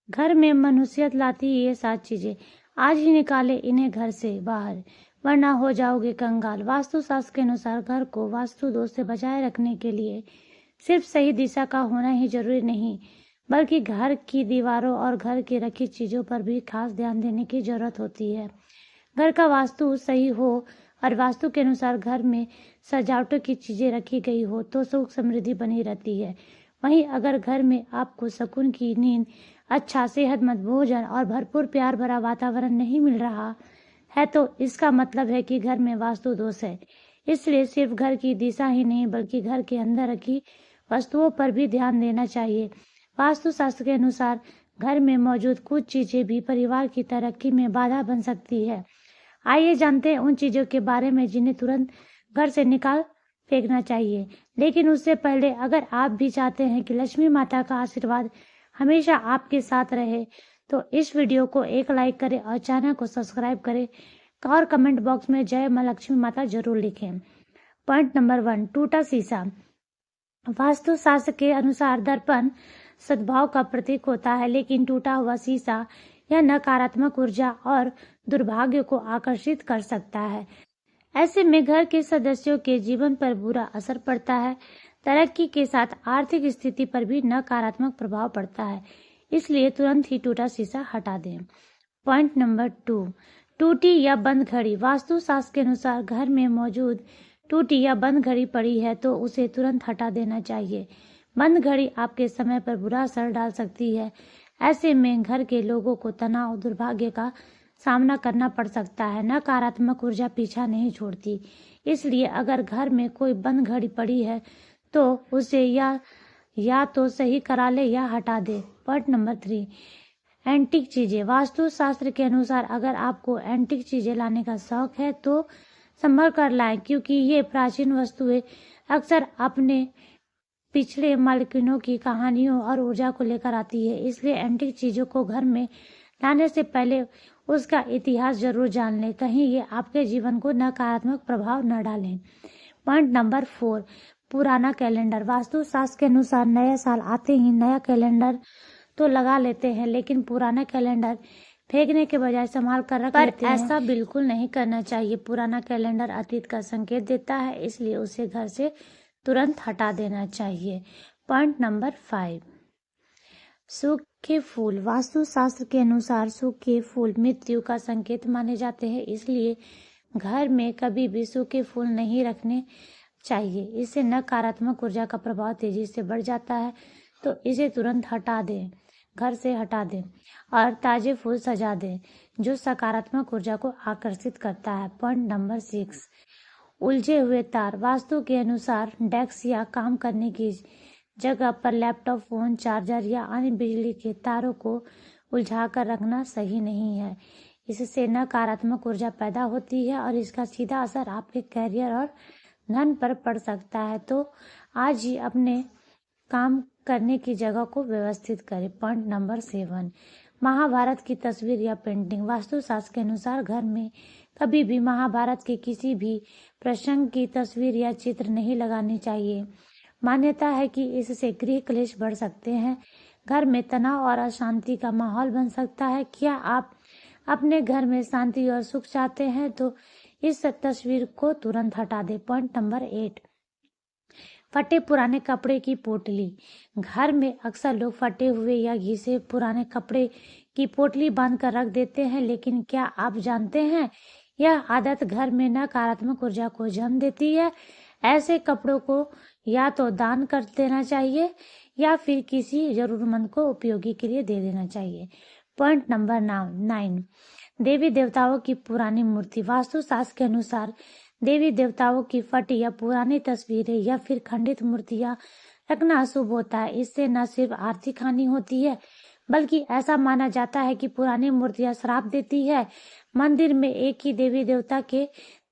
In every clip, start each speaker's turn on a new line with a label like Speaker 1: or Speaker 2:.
Speaker 1: घर में मनुष्यत लाती ये 7 चीजें, आज ही निकाले इन्हें घर से बाहर, वरना हो जाओगे कंगाल। वास्तु शास्त्र के अनुसार घर को वास्तु दोष से बचाए रखने के लिए सिर्फ सही दिशा का होना ही जरूरी नहीं, बल्कि घर की दीवारों और घर की रखी चीजों पर भी खास ध्यान देने की जरूरत होती है। घर का वास्तु सही हो और वास्तु के अनुसार घर में सजावटों की चीजें रखी गई हो तो सुख समृद्धि बनी रहती है। वहीं अगर घर में आपको सुकून की नींद, अच्छा सेहतमंद भोजन और भरपूर प्यार भरा वातावरण नहीं मिल रहा है तो इसका मतलब है कि घर में वास्तु दोष है। इसलिए सिर्फ घर की दिशा ही नहीं बल्कि घर के अंदर रखी वस्तुओं पर भी ध्यान देना चाहिए। वास्तु शास्त्र के अनुसार घर में मौजूद कुछ चीजें भी परिवार की तरक्की में बाधा बन सकती है। आइए जानते हैं उन चीजों के बारे में जिन्हें तुरंत घर से निकाल फेंकना चाहिए। लेकिन उससे पहले अगर आप भी चाहते हैं कि लक्ष्मी माता का आशीर्वाद हमेशा आपके साथ रहे तो इस वीडियो को एक लाइक करें और चैनल को सब्सक्राइब करें और कमेंट बॉक्स में जय मां लक्ष्मी माता जरूर लिखें। पॉइंट नंबर 1, टूटा शीशा। वास्तु शास्त्र के अनुसार दर्पण सद्भाव का प्रतीक होता है, लेकिन टूटा हुआ शीशा यह नकारात्मक ऊर्जा और दुर्भाग्य को आकर्षित कर सकता है। ऐसे में घर के सदस्यों के जीवन पर बुरा असर पड़ता है। तरक्की के साथ आर्थिक स्थिति पर भी नकारात्मक प्रभाव पड़ता है, इसलिए तुरंत ही टूटा शीशा हटा दें। पॉइंट नंबर 2, टूटी या बंद घड़ी। वास्तु शास्त्र के अनुसार घर में मौजूद टूटी या बंद घड़ी पड़ी है तो उसे तुरंत हटा देना चाहिए। बंद घड़ी आपके समय पर बुरा असर डाल सकती है। ऐसे में घर के लोगों को तनाव, दुर्भाग्य का सामना करना पड़ सकता है। नकारात्मक ऊर्जा पीछा नहीं छोड़ती, इसलिए अगर घर में कोई बंद घड़ी पड़ी है तो उसे या तो सही करा ले या हटा दे। पॉइंट नंबर 3, एंटीक चीजें। वास्तु शास्त्र के अनुसार अगर आपको एंटीक चीजें लाने का शौक है तो संभल कर लाएं, क्योंकि ये प्राचीन वस्तुएं अक्सर अपने पिछले मालिकों की कहानियों और ऊर्जा को लेकर आती है। इसलिए एंटीक चीजों को घर में लाने से पहले उसका इतिहास जरूर जान लें, कहीं ये आपके जीवन को नकारात्मक प्रभाव न डालें। पॉइंट नंबर 4, पुराना कैलेंडर। वास्तु शास्त्र के अनुसार नया साल आते ही नया कैलेंडर तो लगा लेते हैं, लेकिन पुराना कैलेंडर फेंकने के बजाय संभाल कर रख लेते हैं। ऐसा बिल्कुल नहीं करना चाहिए। पुराना कैलेंडर अतीत का संकेत देता है, इसलिए उसे घर से तुरंत हटा देना चाहिए। पॉइंट नंबर 5, सूखे फूल। वास्तु शास्त्र के अनुसार सूखे फूल मृत्यु का संकेत माने जाते हैं, इसलिए घर में कभी भी सूखे फूल नहीं रखने चाहिए। इससे नकारात्मक ऊर्जा का प्रभाव तेजी से बढ़ जाता है, तो इसे तुरंत हटा दें, घर से हटा दें और ताजे फूल सजा दें, जो सकारात्मक ऊर्जा को आकर्षित करता है। पॉइंट नंबर 6, उलझे हुए तार। वास्तु के अनुसार डेस्क या काम करने की जगह पर लैपटॉप, फोन, चार्जर या अन्य बिजली के तारों को उलझा कर रखना सही नहीं है। इससे नकारात्मक ऊर्जा पैदा होती है और इसका सीधा असर आपके करियर और धन पर पड़ सकता है। तो आज ही अपने काम करने की जगह को व्यवस्थित करें। पॉइंट नंबर 7, महाभारत की तस्वीर या पेंटिंग। वास्तु शास्त्र के अनुसार घर में कभी भी महाभारत के किसी भी प्रसंग की तस्वीर या चित्र नहीं लगानी चाहिए। मान्यता है कि इससे गृह क्लेश बढ़ सकते हैं, घर में तनाव और अशांति का माहौल बन सकता है। क्या आप अपने घर में शांति और सुख चाहते हैं तो इस तस्वीर को तुरंत हटा दें। पॉइंट नंबर 8, फटे पुराने कपड़े की पोटली। घर में अक्सर लोग फटे हुए या घिसे पुराने कपड़े की पोटली बांध कर रख देते हैं, लेकिन क्या आप जानते हैं यह आदत घर में नकारात्मक ऊर्जा को जन्म देती है। ऐसे कपड़ों को या तो दान कर देना चाहिए या फिर किसी जरूरतमंद को उपयोगी के लिए दे देना चाहिए। पॉइंट नंबर 9, देवी देवताओं की पुरानी मूर्ति। वास्तु शास्त्र के अनुसार देवी देवताओं की फटी या पुरानी तस्वीरें या फिर खंडित मूर्तियां रखना अशुभ होता है। इससे न सिर्फ आर्थिक हानि होती है, बल्कि ऐसा माना जाता है कि पुरानी मूर्तियां श्राप देती है। मंदिर में एक ही देवी देवता के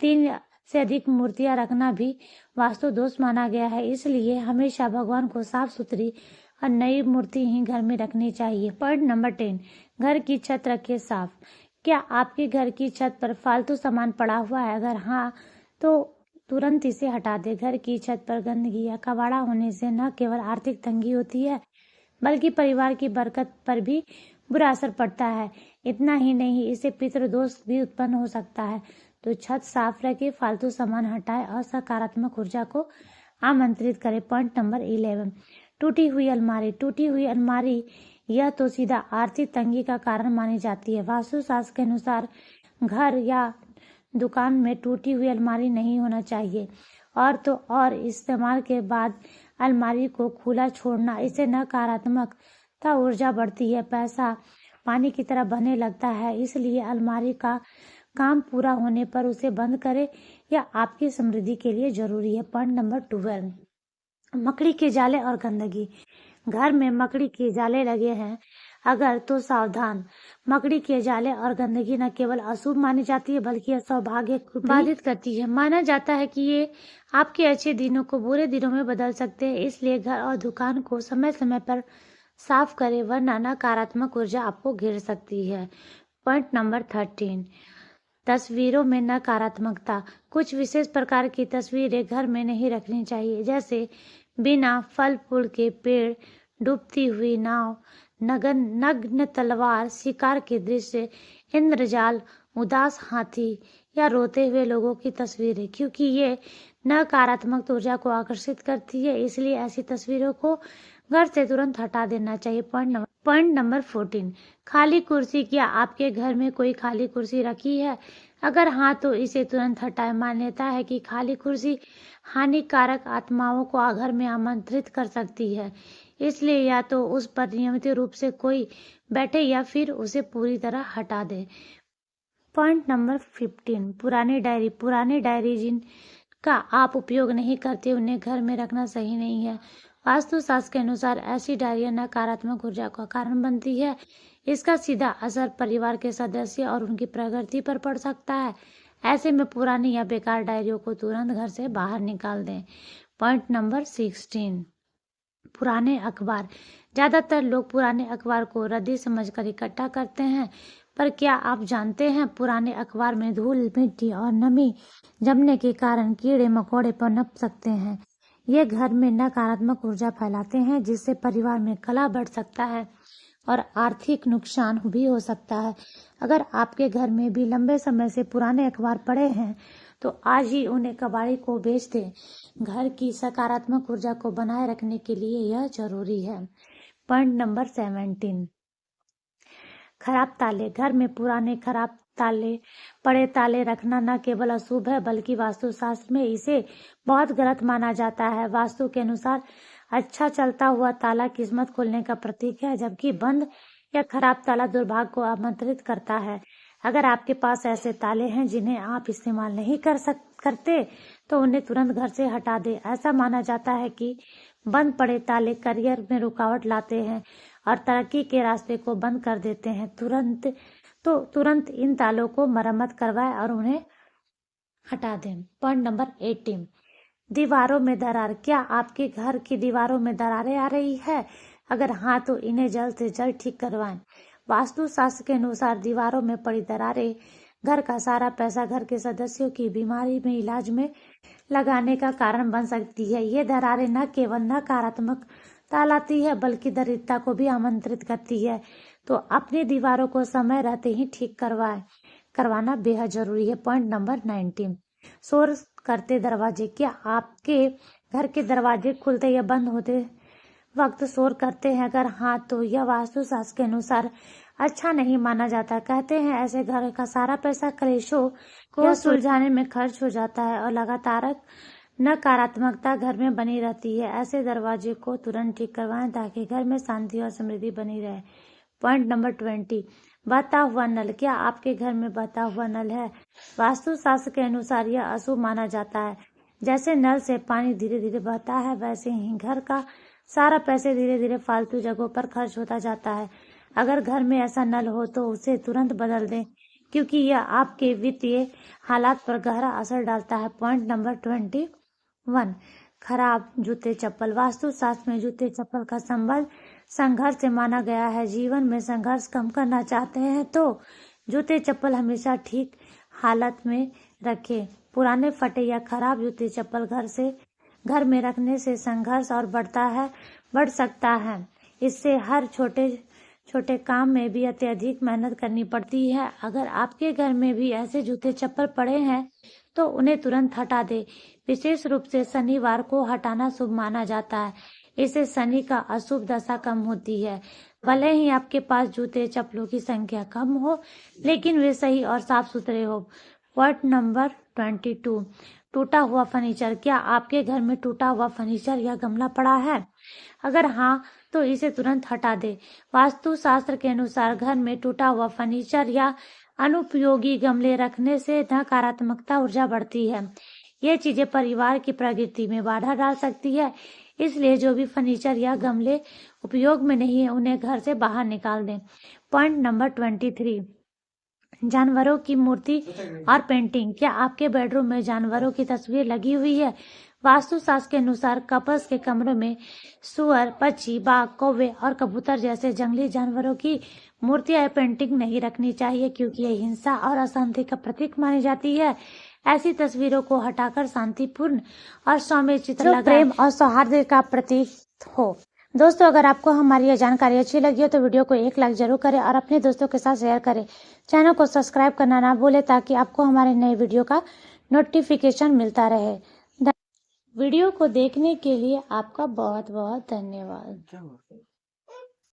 Speaker 1: 3 से अधिक मूर्तियां रखना भी वास्तु दोष माना गया है, इसलिए हमेशा भगवान को साफ सुथरी और नई मूर्ति ही घर में रखनी चाहिए। पॉइंट नंबर 10, घर की छत रखें साफ। क्या आपके घर की छत पर फालतू सामान पड़ा हुआ है? अगर हाँ तो तुरंत इसे हटा दे। घर की छत पर गंदगी या कबाड़ा होने से न केवल आर्थिक तंगी होती है, बल्कि परिवार की बरकत पर भी बुरा असर पड़ता है। इतना ही नहीं, इससे पितृदोष भी उत्पन्न हो सकता है। तो छत साफ रखें, फालतू सामान हटाएं और सकारात्मक ऊर्जा को आमंत्रित करें। पॉइंट नंबर 11, टूटी हुई अलमारी। टूटी हुई अलमारी यह तो सीधा आर्थिक तंगी का कारण मानी जाती है। वास्तुशास्त्र के अनुसार घर या दुकान में टूटी हुई अलमारी नहीं होना चाहिए। और इस्तेमाल के बाद अलमारी को खुला छोड़ना, इससे नकारात्मकता ऊर्जा बढ़ती है, पैसा पानी की तरह बहने लगता है। इसलिए अलमारी का काम पूरा होने पर उसे बंद करें, यह आपकी समृद्धि के लिए जरूरी है। पॉइंट नंबर 12, मकड़ी के जाले और गंदगी। घर में मकड़ी के जाले लगे हैं अगर तो सावधान। मकड़ी के जाले और गंदगी न केवल अशुभ मानी जाती है बल्कि यह सौभाग्य को बाधित करती है। माना जाता है कि ये आपके अच्छे दिनों को बुरे दिनों में बदल सकते हैं। इसलिए घर और दुकान को समय समय पर साफ करें, वरना नकारात्मक ऊर्जा आपको घेर सकती है। पॉइंट नंबर 13, तस्वीरों में नकारात्मकता। कुछ विशेष प्रकार की तस्वीरें घर में नहीं रखनी चाहिए, जैसे बिना फल फूल के पेड़, डूबती हुई नाव, नग्न तलवार, शिकार के दृश्य, इंद्रजाल, उदास हाथी या रोते हुए लोगों की तस्वीरें, क्योंकि ये नकारात्मक ऊर्जा को आकर्षित करती है। इसलिए ऐसी तस्वीरों को घर से तुरंत हटा देना चाहिए। पॉइंट नंबर 14, खाली कुर्सी। क्या आपके घर में कोई खाली कुर्सी रखी है? अगर हाँ तो इसे तुरंत हटाएं। मान्यता है कि खाली कुर्सी हानिकारक आत्माओं को घर में आमंत्रित कर सकती है। इसलिए या तो उस पर नियमित रूप से कोई बैठे या फिर उसे पूरी तरह हटा दे। पॉइंट नंबर 15, पुरानी डायरी। पुरानी डायरी जिनका आप उपयोग नहीं करते उन्हें घर में रखना सही नहीं है। वास्तुशास्त्र के अनुसार ऐसी डायरियां नकारात्मक ऊर्जा का कारण बनती है। इसका सीधा असर परिवार के सदस्य और उनकी प्रगति पर पड़ सकता है। ऐसे में पुरानी या बेकार डायरियों को तुरंत घर से बाहर निकाल दें। पॉइंट नंबर 16, पुराने अखबार। ज्यादातर लोग पुराने अखबार को रद्दी समझकर इकट्ठा करते हैं, पर क्या आप जानते हैं पुराने अखबार में धूल, मिट्टी और नमी जमने के कारण कीड़े मकोड़े पनप सकते हैं। ये घर में नकारात्मक ऊर्जा फैलाते हैं, जिससे परिवार में कलह बढ़ सकता है और आर्थिक नुकसान भी हो सकता है। अगर आपके घर में भी लंबे समय से पुराने अखबार पड़े हैं तो आज ही उन्हें कबाड़ी को बेच दें। घर की सकारात्मक ऊर्जा को बनाए रखने के लिए यह जरूरी है। पॉइंट नंबर 17, खराब ताले। घर में पुराने खराब पड़े ताले रखना न केवल अशुभ है बल्कि वास्तुशास्त्र में इसे बहुत गलत माना जाता है। वास्तु के अनुसार अच्छा चलता हुआ ताला किस्मत खोलने का प्रतीक है, जबकि बंद या खराब ताला दुर्भाग्य को आमंत्रित करता है। अगर आपके पास ऐसे ताले हैं जिन्हें आप इस्तेमाल नहीं करते तो उन्हें तुरंत घर से हटा दें। ऐसा माना जाता है कि बंद पड़े ताले करियर में रुकावट लाते हैं और तरक्की के रास्ते को बंद कर देते हैं। तुरंत इन तालों को मरम्मत करवाएं और उन्हें हटा दें। पॉइंट नंबर 18, दीवारों में दरार। क्या आपके घर की दीवारों में दरारें आ रही है? अगर हाँ तो इन्हें जल्द से जल्द ठीक करवाएं। वास्तुशास्त्र के अनुसार दीवारों में पड़ी दरारें घर का सारा पैसा घर के सदस्यों की बीमारी में इलाज में लगाने का कारण बन सकती है। ये दरारें न केवल नकारात्मकता लाती है बल्कि दरिद्रता को भी आमंत्रित करती है। तो अपनी दीवारों को समय रहते ही ठीक करवाना बेहद जरूरी है। पॉइंट नंबर 19, शोर करते दरवाजे। क्या आपके घर के दरवाजे खुलते या बंद होते वक्त शोर करते हैं? अगर हाँ तो यह वास्तुशास्त्र के अनुसार अच्छा नहीं माना जाता। कहते हैं ऐसे घर का सारा पैसा कलेशों को सुलझाने में खर्च हो जाता है और लगातार नकारात्मकता घर में बनी रहती है। ऐसे दरवाजे को तुरंत ठीक करवाएं ताकि घर में शांति और समृद्धि बनी रहे। पॉइंट नंबर 20, बहता हुआ नल। क्या आपके घर में बहता हुआ नल है? वास्तुशास्त्र के अनुसार यह अशुभ माना जाता है। जैसे नल से पानी धीरे धीरे बहता है, वैसे ही घर का सारा पैसे धीरे धीरे फालतू जगहों पर खर्च होता जाता है। अगर घर में ऐसा नल हो तो उसे तुरंत बदल दें, क्योंकि यह आपके वित्तीय हालात पर गहरा असर डालता है। पॉइंट नंबर 21, खराब जूते चप्पल। वास्तुशास्त्र में जूते चप्पल का संबंध संघर्ष से माना गया है। जीवन में संघर्ष कम करना चाहते हैं तो जूते चप्पल हमेशा ठीक हालत में रखें। पुराने फटे या खराब जूते चप्पल घर में रखने से संघर्ष और बढ़ सकता है। इससे हर छोटे छोटे काम में भी अत्यधिक मेहनत करनी पड़ती है। अगर आपके घर में भी ऐसे जूते चप्पल पड़े हैं तो उन्हें तुरंत हटा दे। विशेष रूप से शनिवार को हटाना शुभ माना जाता है। इससे शनि का अशुभ दशा कम होती है। भले ही आपके पास जूते चप्पलों की संख्या कम हो, लेकिन वे सही और साफ सुथरे हो। पॉइंट नंबर 22, टूटा हुआ फर्नीचर। क्या आपके घर में टूटा हुआ फर्नीचर या गमला पड़ा है? अगर हाँ, तो इसे तुरंत हटा दे। वास्तु शास्त्र के अनुसार घर में टूटा हुआ फर्नीचर या अनुपयोगी गमले रखने से नकारात्मकता ऊर्जा बढ़ती है। ये चीजें परिवार की प्रगति में बाधा डाल सकती है। इसलिए जो भी फर्नीचर या गमले उपयोग में नहीं है, उन्हें घर से बाहर निकाल दें। पॉइंट नंबर 23, जानवरों की मूर्ति और पेंटिंग। क्या आपके बेडरूम में जानवरों की तस्वीर लगी हुई है? वास्तुशास्त्र के अनुसार कपल्स के कमरों में सुअर, पक्षी, बाघ, कौवे और कबूतर जैसे जंगली जानवरों की मूर्तियां या पेंटिंग नहीं रखनी चाहिए, क्योंकि यह हिंसा और अशांति का प्रतीक मानी जाती है। ऐसी तस्वीरों को हटाकर शांतिपूर्ण और सौम्य चित्र लगाएं, प्रेम और सौहार्द का प्रतीक हो। दोस्तों, अगर आपको हमारी यह जानकारी अच्छी लगी हो तो वीडियो को एक लाइक जरूर करें और अपने दोस्तों के साथ शेयर करें। चैनल को सब्सक्राइब करना ना भूलें ताकि आपको हमारे नए वीडियो का नोटिफिकेशन मिलता रहे। वीडियो को देखने के लिए आपका बहुत बहुत धन्यवाद।